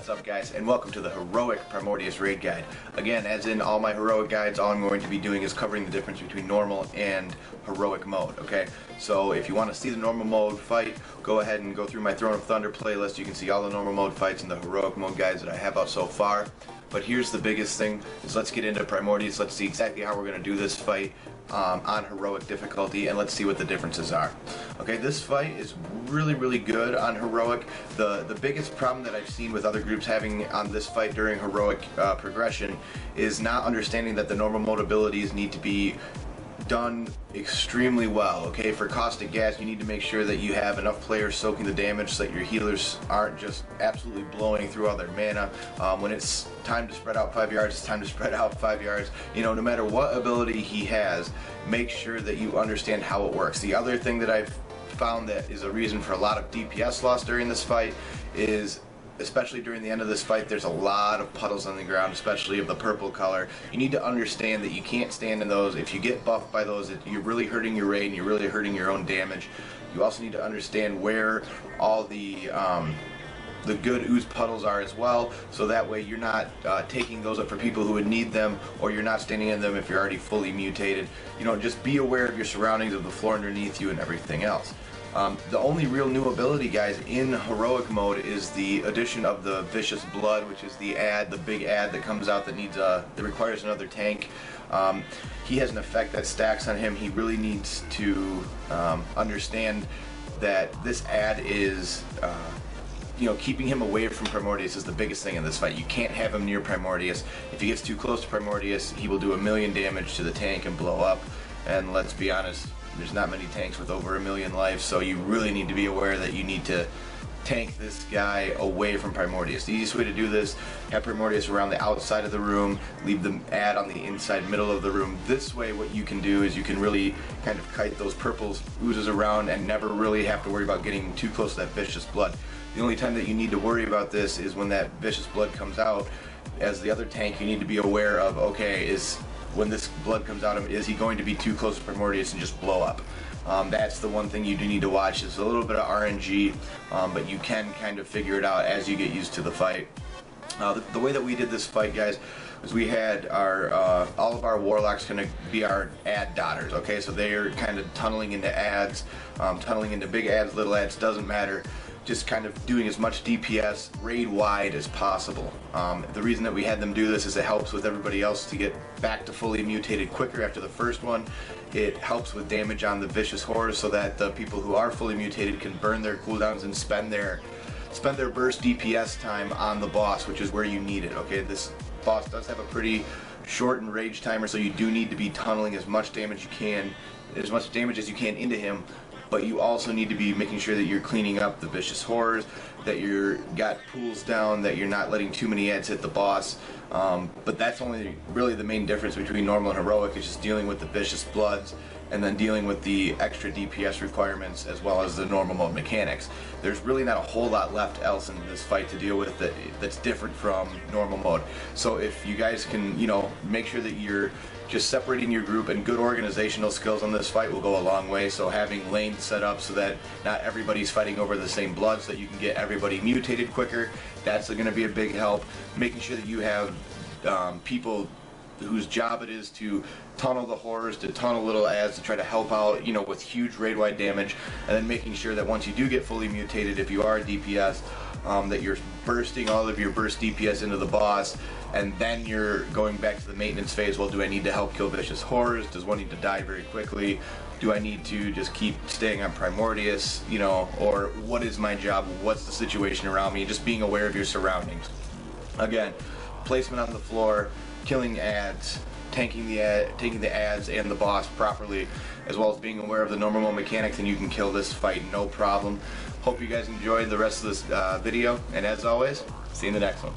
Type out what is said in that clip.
What's up, guys, and welcome to the Heroic Primordius Raid Guide. Again, as in all my Heroic guides, all I'm going to be doing is covering the difference between normal and Heroic mode, okay? So if you want to see the normal mode fight, go ahead and go through my Throne of Thunder playlist. You can see all the normal mode fights and the Heroic mode guides that I have out so far. But here's the biggest thing, is let's get into Primordius. Let's see exactly how we're going to do this fight on Heroic difficulty, and let's see what the differences are. Okay, this fight is really good on Heroic. The biggest problem that I've seen with other groups having on this fight during Heroic progression is not understanding that the normal mode abilities need to be done extremely well. Okay, for caustic gas, you need to make sure that you have enough players soaking the damage so that your healers aren't just absolutely blowing through all their mana. When it's time to spread out 5 yards, it's time to spread out 5 yards. You know, no matter what ability he has, make sure that you understand how it works. The other thing that I've found that is a reason for a lot of DPS loss during this fight is, especially during the end of this fight, there's a lot of puddles on the ground, especially of the purple color. You need to understand that you can't stand in those. If you get buffed by those, you're really hurting your raid and you're really hurting your own damage. You also need to understand where all the good ooze puddles are as well, so that way you're not taking those up for people who would need them, or you're not standing in them if you're already fully mutated. You know, just be aware of your surroundings, of the floor underneath you and everything else. The only real new ability, guys, in Heroic mode is the addition of the Vicious Blood, which is the big ad that comes out that needs that requires another tank. He has an effect that stacks on him. He really needs to understand that this ad is you know, keeping him away from Primordius is the biggest thing in this fight. You can't have him near Primordius. If he gets too close to Primordius, he will do 1,000,000 damage to the tank and blow up. And let's be honest, there's not many tanks with over 1,000,000 life, so you really need to be aware that you need to tank this guy away from Primordius. The easiest way to do this, have Primordius around the outside of the room, leave the ad on the inside middle of the room. This way what you can do is you can really kind of kite those purple oozes around and never really have to worry about getting too close to that Vicious Blood. The only time that you need to worry about this is when that Vicious Blood comes out. As the other tank, you need to be aware of, okay, when this blood comes out of him, is he going to be too close to Primordius and just blow up? That's the one thing you do need to watch. It's a little bit of RNG, but you can kind of figure it out as you get used to the fight. The way that we did this fight, guys, was we had our all of our warlocks going to be our ad dotters. Okay, so they are kind of tunneling into ads, tunneling into big ads, little ads, doesn't matter. Just kind of doing as much DPS raid wide as possible. The reason that we had them do this is it helps with everybody else to get back to fully mutated quicker after the first one. It helps with damage on the vicious horrors so that the people who are fully mutated can burn their cooldowns and spend their burst DPS time on the boss, which is where you need it. Okay, this boss does have a pretty shortened rage timer, so you do need to be tunneling as much damage as you can into him. But you also need to be making sure that you're cleaning up the vicious horrors, that you're got pools down, that you're not letting too many ads hit the boss. But that's only really the main difference between normal and heroic, is just dealing with the vicious bloods and then dealing with the extra DPS requirements as well as the normal mode mechanics. There's really not a whole lot left else in this fight to deal with that's different from normal mode. So if you guys can, you know, make sure that you're just separating your group, and good organizational skills on this fight will go a long way. So having lanes set up so that not everybody's fighting over the same blood, so that you can get everybody mutated quicker, that's going to be a big help. Making sure that you have people whose job it is to tunnel the horrors, to tunnel little ads, to try to help out, you know, with huge raid-wide damage, and then making sure that once you do get fully mutated, if you are a DPS, that you're bursting all of your burst DPS into the boss, and then you're going back to the maintenance phase. Well, do I need to help kill vicious horrors? Does one need to die very quickly? Do I need to just keep staying on Primordius, you know, or what is my job? What's the situation around me? Just being aware of your surroundings. Again, placement on the floor, killing ads, taking the ads and the boss properly, as well as being aware of the normal mode mechanics, and you can kill this fight no problem. Hope you guys enjoyed the rest of this video, and as always, see you in the next one.